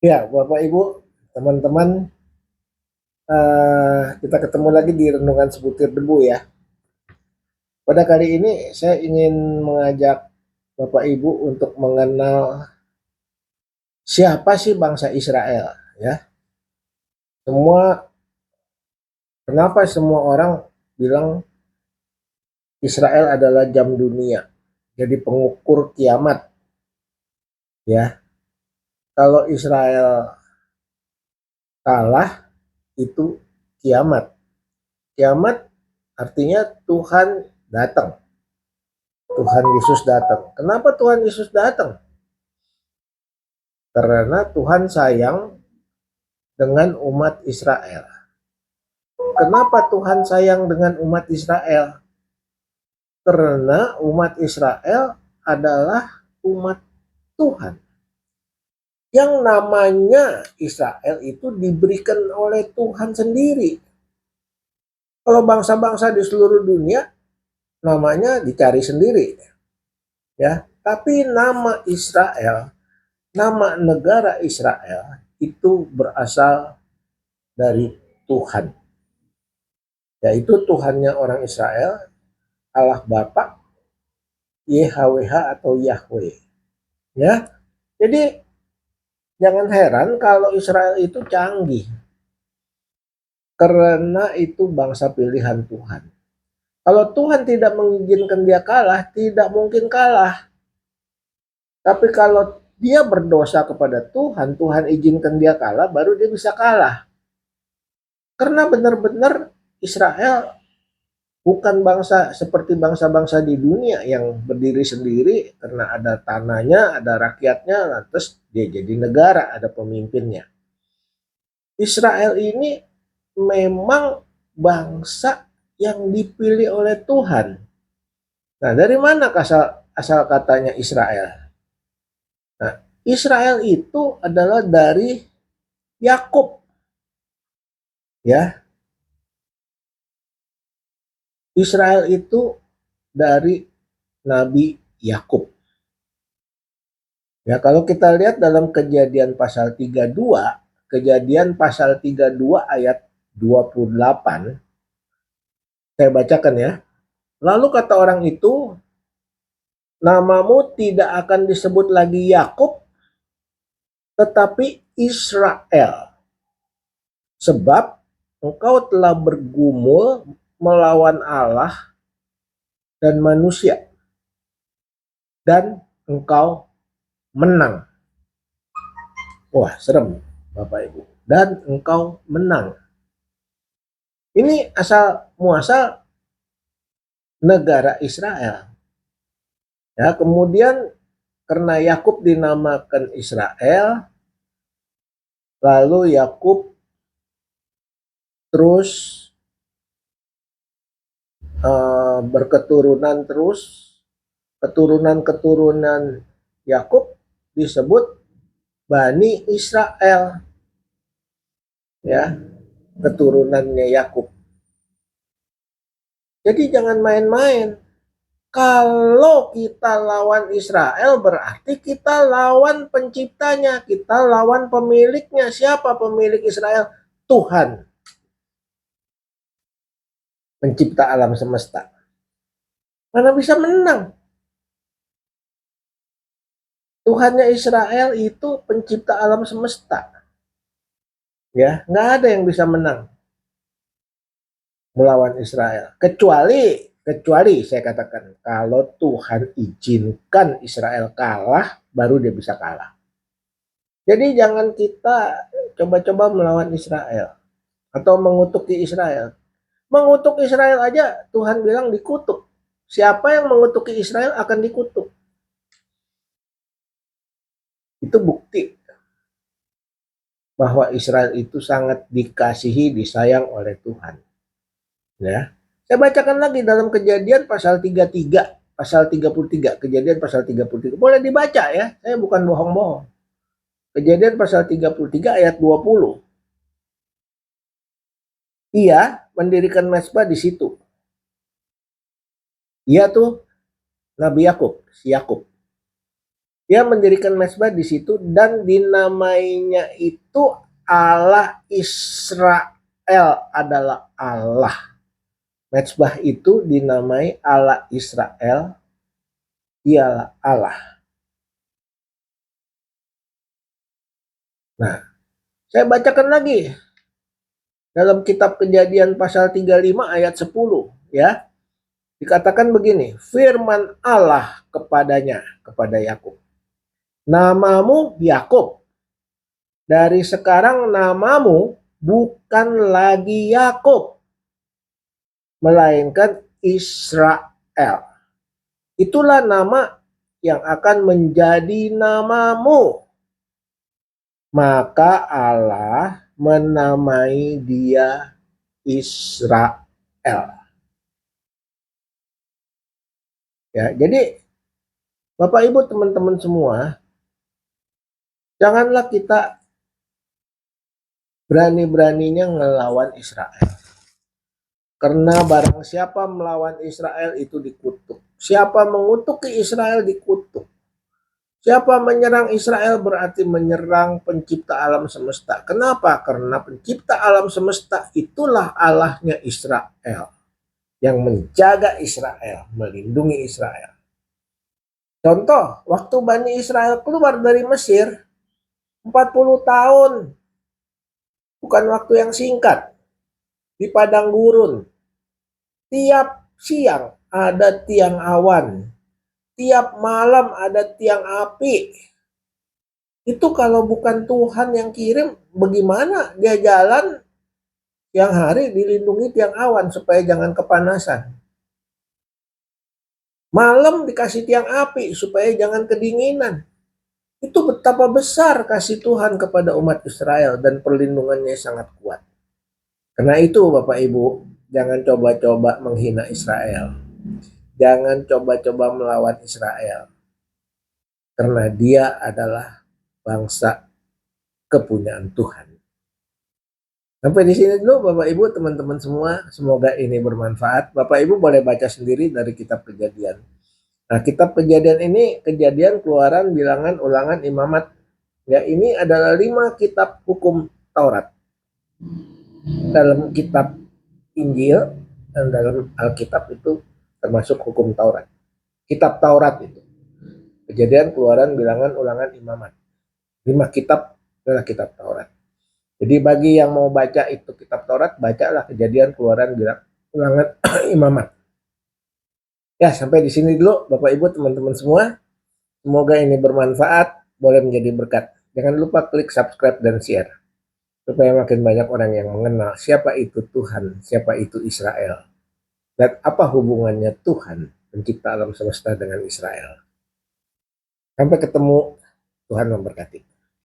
Ya, Bapak Ibu, teman-teman, kita ketemu lagi di Renungan Sebutir Debu ya. Pada kali ini saya ingin mengajak Bapak Ibu untuk mengenal siapa sih bangsa Israel ya. Semua Kenapa semua orang bilang Israel adalah jam dunia, jadi pengukur kiamat ya. Kalau Israel kalah itu kiamat. Kiamat artinya Tuhan datang. Tuhan Yesus datang. Kenapa Tuhan Yesus datang? Karena Tuhan sayang dengan umat Israel. Kenapa Tuhan sayang dengan umat Israel? Karena umat Israel adalah umat Tuhan. Yang namanya Israel itu diberikan oleh Tuhan sendiri. Kalau bangsa-bangsa di seluruh dunia namanya dicari sendiri ya. Tapi nama Israel, nama negara Israel itu berasal dari Tuhan. Yaitu Tuhannya orang Israel, Allah Bapa, YHWH atau Yahweh. Ya, jadi jangan heran kalau Israel itu canggih, karena itu bangsa pilihan Tuhan. Kalau Tuhan tidak mengizinkan dia kalah, tidak mungkin kalah. Tapi kalau dia berdosa kepada Tuhan, Tuhan izinkan dia kalah, baru dia bisa kalah. Karena benar-benar Israel bukan bangsa seperti bangsa-bangsa di dunia yang berdiri sendiri karena ada tanahnya, ada rakyatnya, lantas dia jadi negara, ada pemimpinnya. Israel ini memang bangsa yang dipilih oleh Tuhan. Nah, dari mana asal katanya Israel? Nah, Israel itu adalah dari Yakub, ya. Israel itu dari Nabi Yakub. Ya, kalau kita lihat dalam Kejadian pasal 32, Kejadian pasal 32 ayat 28, saya bacakan ya. Lalu kata orang itu, namamu tidak akan disebut lagi Yakub, tetapi Israel. Sebab engkau telah bergumul melawan Allah dan manusia, dan engkau menang. Wah, serem Bapak Ibu. Dan engkau menang. Ini asal muasal negara Israel. Ya, kemudian karena Yakub dinamakan Israel, lalu Yakub terus berketurunan terus, keturunan-keturunan Yakub disebut Bani Israel, ya, keturunannya Yakub. Jadi jangan main-main. Kalau kita lawan Israel berarti kita lawan penciptanya, kita lawan pemiliknya. Siapa pemilik Israel? Tuhan, pencipta alam semesta. Mana bisa menang? Tuhannya Israel itu pencipta alam semesta. Ya, nggak ada yang bisa menang melawan Israel. Kecuali saya katakan kalau Tuhan izinkan Israel kalah, baru dia bisa kalah. Jadi jangan kita coba-coba melawan Israel atau mengutuki Israel. Mengutuk Israel aja Tuhan bilang dikutuk. Siapa yang mengutuki Israel akan dikutuk. Itu bukti bahwa Israel itu sangat dikasihi, disayang oleh Tuhan. Ya. Saya bacakan lagi dalam Kejadian pasal 33, pasal 33, Kejadian pasal 33. Boleh dibaca ya, saya bukan bohong-bohong. Kejadian pasal 33 ayat 20. Ia mendirikan mezbah di situ. Ia tuh Nabi Yakub, si Yakub. Dia mendirikan mezbah di situ dan dinamainya itu Allah Israel adalah Allah. Mezbah itu dinamai Allah Israel, ialah Allah. Nah, saya bacakan lagi dalam kitab Kejadian pasal 35 ayat 10 ya. Dikatakan begini, firman Allah kepadanya, kepada Yakub. Namamu Yakub. Dari sekarang namamu bukan lagi Yakub, melainkan Israel. Itulah nama yang akan menjadi namamu. Maka Allah menamai dia Israel. Ya, jadi Bapak Ibu teman-teman semua, janganlah kita berani-beraninya ngelawan Israel. Karena barang siapa melawan Israel itu dikutuk. Siapa mengutuki Israel dikutuk. Siapa menyerang Israel berarti menyerang pencipta alam semesta. Kenapa? Karena pencipta alam semesta itulah Allahnya Israel. Yang menjaga Israel, melindungi Israel. Contoh, waktu Bani Israel keluar dari Mesir, 40 tahun. Bukan waktu yang singkat. Di padang gurun. Tiap siang ada tiang awan. Tiap malam ada tiang api. Itu kalau bukan Tuhan yang kirim, bagaimana dia jalan siang hari dilindungi tiang awan supaya jangan kepanasan. Malam dikasih tiang api supaya jangan kedinginan. Itu betapa besar kasih Tuhan kepada umat Israel dan perlindungannya sangat kuat. Karena itu Bapak Ibu, jangan coba-coba menghina Israel. Jangan coba-coba melawan Israel. Karena dia adalah bangsa kepunyaan Tuhan. Sampai di sini dulu Bapak Ibu, teman-teman semua. Semoga ini bermanfaat. Bapak Ibu boleh baca sendiri dari kitab Kejadian. Nah, kitab Kejadian ini kejadian, keluaran, bilangan, ulangan, imamat. Ya, ini adalah 5 kitab hukum Taurat. Dalam kitab Injil dan dalam Alkitab itu termasuk hukum Taurat. Kitab Taurat itu. Kejadian, keluaran, bilangan, ulangan, imamat. 5 kitab adalah kitab Taurat. Jadi bagi yang mau baca itu kitab Taurat, bacalah Kejadian, keluaran, bilangan, ulangan, imamat. Ya, sampai di sini dulu Bapak Ibu teman-teman semua. Semoga ini bermanfaat, boleh menjadi berkat. Jangan lupa klik subscribe dan share. Supaya makin banyak orang yang mengenal siapa itu Tuhan, siapa itu Israel. Dan apa hubungannya Tuhan, pencipta alam semesta dengan Israel. Sampai ketemu, Tuhan memberkati.